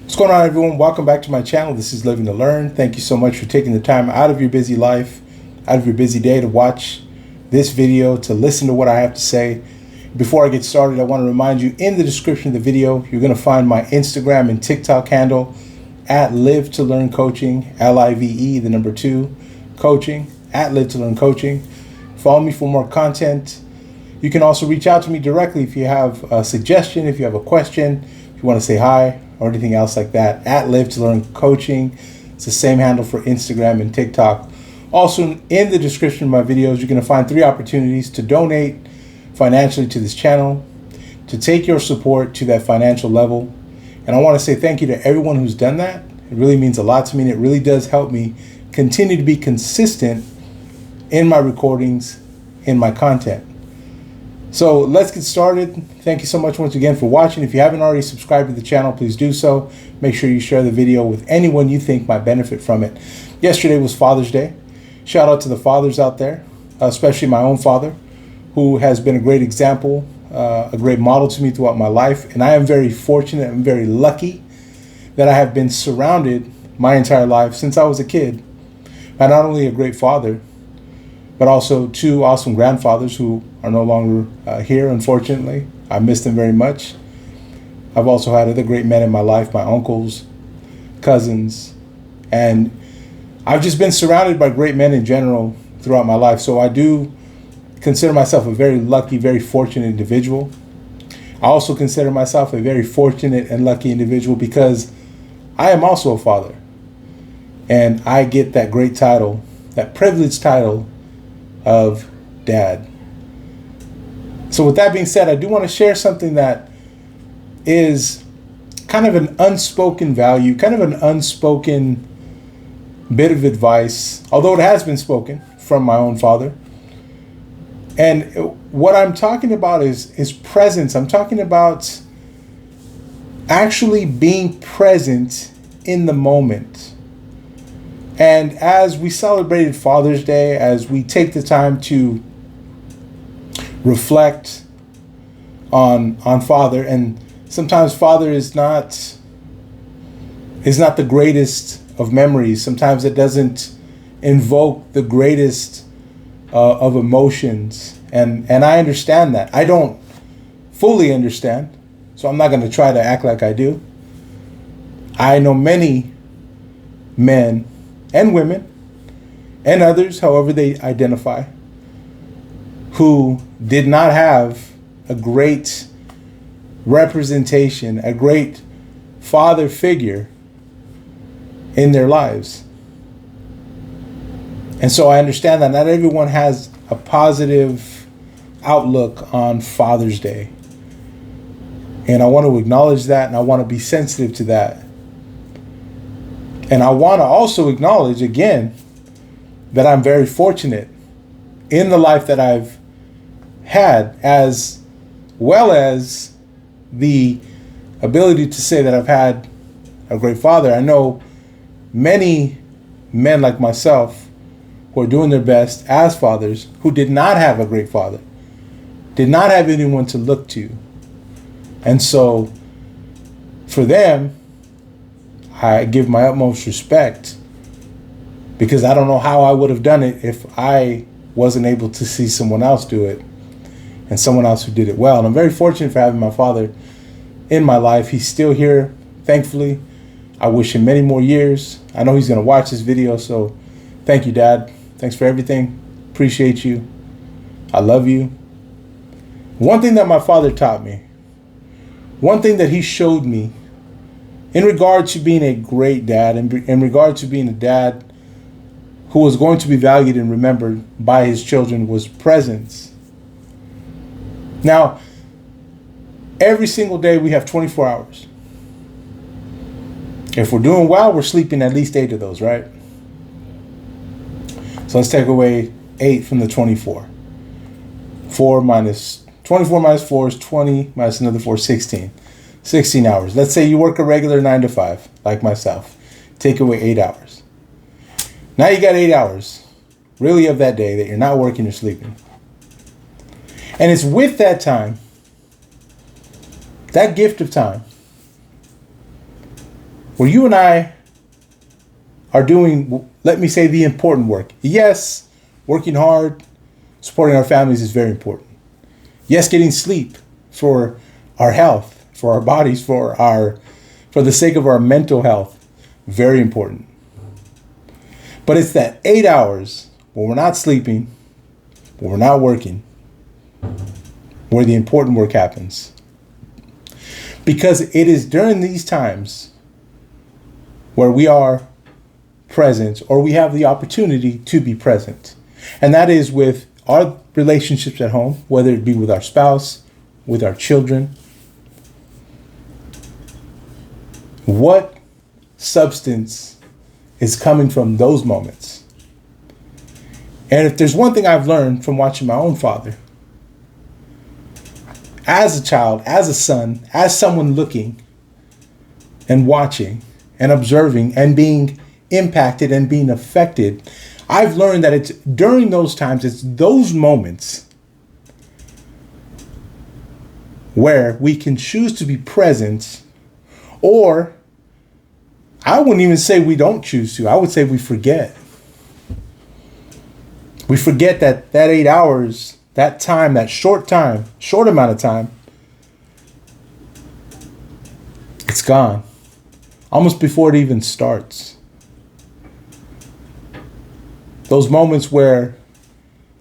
What's going on, everyone? Welcome back to my channel. This is Living to Learn. Thank you so much for taking the time out of your busy life, out of your busy day to watch this video, to listen to what I have to say. Before I get started, I want to remind you, in the description of the video, you're going to find my Instagram and TikTok handle at Live to Learn Coaching, LIVE, the number 2, coaching, at Live to Learn Coaching. Follow me for more content. You can also reach out to me directly if you have a suggestion, if you have a question, if you want to say hi, or anything else like that, at Live to Learn Coaching. It's the same handle for Instagram and TikTok. Also, in the description of my videos, you're going to find 3 opportunities to donate financially to this channel, to take your support to that financial level. And I want to say thank you to everyone who's done that. It really means a lot to me, and it really does help me continue to be consistent in my recordings, in my content. So let's get started. Thank you so much once again for watching. If you haven't already subscribed to the channel, please do so. Make sure you share the video with anyone you think might benefit from it. Yesterday was Father's Day. Shout out to the fathers out there, especially my own father, who has been a great example, a great model to me throughout my life. And I am very fortunate and very lucky that I have been surrounded my entire life since I was a kid by not only a great father, but also 2 awesome grandfathers who are no longer here, unfortunately. I miss them very much. I've also had other great men in my life, my uncles, cousins, and I've just been surrounded by great men in general throughout my life. So I do consider myself a very lucky, very fortunate individual. I also consider myself a very fortunate and lucky individual because I am also a father. And I get that great title, that privileged title of dad. So with that being said, I do want to share something that is kind of an unspoken value, kind of an unspoken bit of advice, although it has been spoken from my own father. And what I'm talking about is presence. I'm talking about actually being present in the moment. And as we celebrated Father's Day, as we take the time to reflect on Father, and sometimes Father is not the greatest of memories. Sometimes it doesn't invoke the greatest of emotions, and I understand that. I don't fully understand, so I'm not going to try to act like I do. I know many men and women and others, however they identify, who did not have a great representation, a great father figure in their lives. And so I understand that not everyone has a positive outlook on Father's Day. And I want to acknowledge that, and I want to be sensitive to that. And I want to also acknowledge again that I'm very fortunate in the life that I've had, as well as the ability to say that I've had a great father. I know many men like myself who are doing their best as fathers who did not have a great father, did not have anyone to look to. And so for them, I give my utmost respect, because I don't know how I would have done it if I wasn't able to see someone else do it, and someone else who did it well. And I'm very fortunate for having my father in my life. He's still here, thankfully. I wish him many more years. I know he's going to watch this video, so thank you, Dad. Thanks for everything. Appreciate you. I love you. One thing that my father taught me, one thing that he showed me in regard to being a great dad, and in regard to being a dad who was going to be valued and remembered by his children, was presence. Now, every single day we have 24 hours. If we're doing well, we're sleeping at least 8 of those, right? So let's take away 8 from the 24. 24 minus 4 is 20, minus another 4, 16. 16 hours. Let's say you work a regular 9 to 5, like myself. Take away 8 hours. Now you got 8 hours, really, of that day that you're not working or sleeping. And it's with that time, that gift of time, where you and I are doing, let me say, the important work. Yes, working hard, supporting our families is very important. Yes, getting sleep for our health, for our bodies, for the sake of our mental health, very important. But it's that 8 hours when we're not sleeping, when we're not working, where the important work happens. Because it is during these times where we are present, or we have the opportunity to be present. And that is with our relationships at home, whether it be with our spouse, with our children. What substance is coming from those moments? And if there's one thing I've learned from watching my own father, as a child, as a son, as someone looking and watching and observing and being impacted and being affected, I've learned that it's during those times, it's those moments where we can choose to be present, or I wouldn't even say we don't choose to. I would say we forget. We forget that 8 hours, that time, that short amount of time, it's gone. Almost before it even starts. Those moments where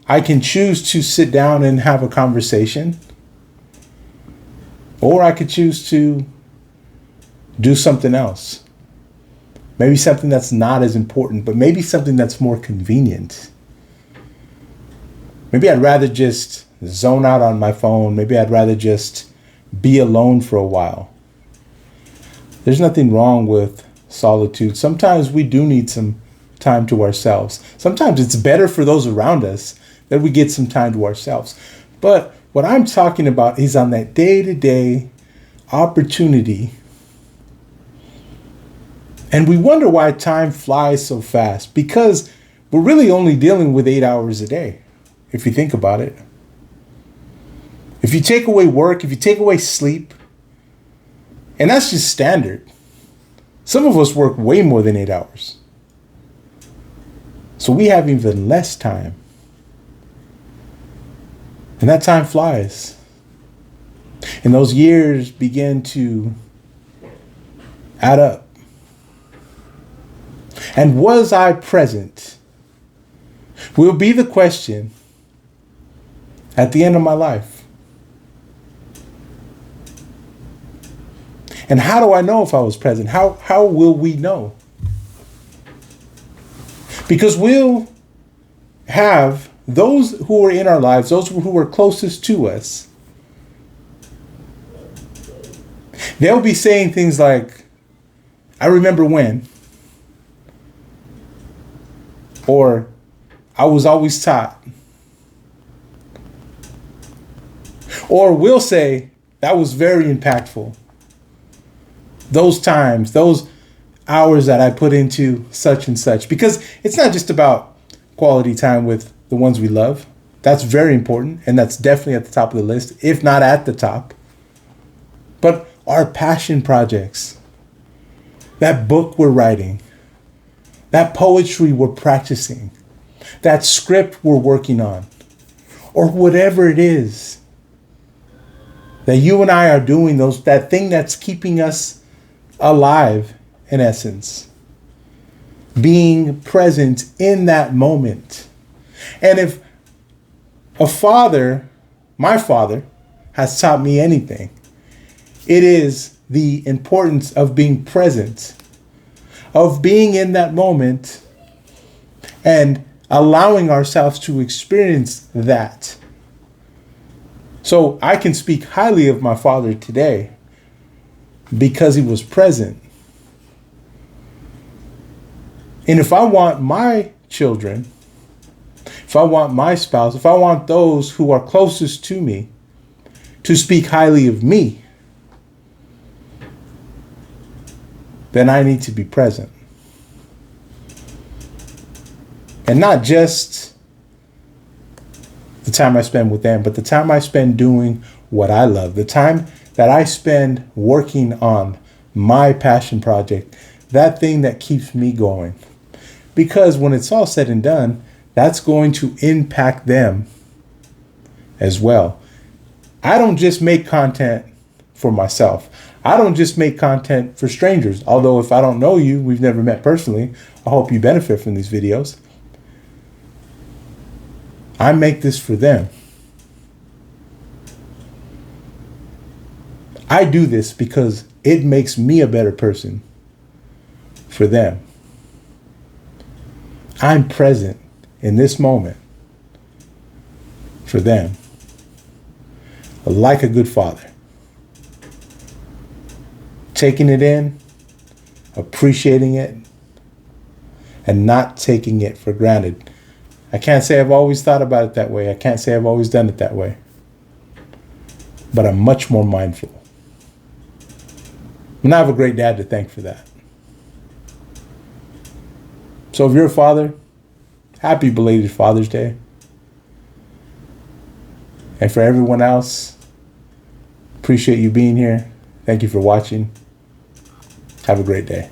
I can choose to sit down and have a conversation, or I could choose to do something else. Maybe something that's not as important, but maybe something that's more convenient. Maybe I'd rather just zone out on my phone. Maybe I'd rather just be alone for a while. There's nothing wrong with solitude. Sometimes we do need some time to ourselves. Sometimes it's better for those around us that we get some time to ourselves. But what I'm talking about is on that day-to-day opportunity. And we wonder why time flies so fast, because we're really only dealing with 8 hours a day, if you think about it. If you take away work, if you take away sleep, and that's just standard. Some of us work way more than 8 hours. So we have even less time. And that time flies. And those years begin to add up. And was I present? Will be the question at the end of my life. And how do I know if I was present? How will we know? Because we'll have those who are in our lives, those who are closest to us, they'll be saying things like, I remember when, or I was always taught, or we'll say, that was very impactful. Those times, those hours that I put into such and such. Because it's not just about quality time with the ones we love. That's very important. And that's definitely at the top of the list, if not at the top. But our passion projects, that book we're writing, that poetry we're practicing, that script we're working on, or whatever it is that you and I are doing, that thing that's keeping us alive, in essence, being present in that moment. And if a father, my father, has taught me anything, it is the importance of being present, of being in that moment and allowing ourselves to experience that. So I can speak highly of my father today because he was present. And if I want my children, if I want my spouse, if I want those who are closest to me to speak highly of me, then I need to be present. And not just the time I spend with them, but the time I spend doing what I love, the time that I spend working on my passion project, that thing that keeps me going. Because when it's all said and done, that's going to impact them as well. I don't just make content for myself. I don't just make content for strangers. Although if I don't know you, we've never met personally, I hope you benefit from these videos. I make this for them. I do this because it makes me a better person for them. I'm present in this moment for them, like a good father. Taking it in, appreciating it, and not taking it for granted. I can't say I've always thought about it that way. I can't say I've always done it that way. But I'm much more mindful. And I have a great dad to thank for that. So if you're a father, happy belated Father's Day. And for everyone else, appreciate you being here. Thank you for watching. Have a great day.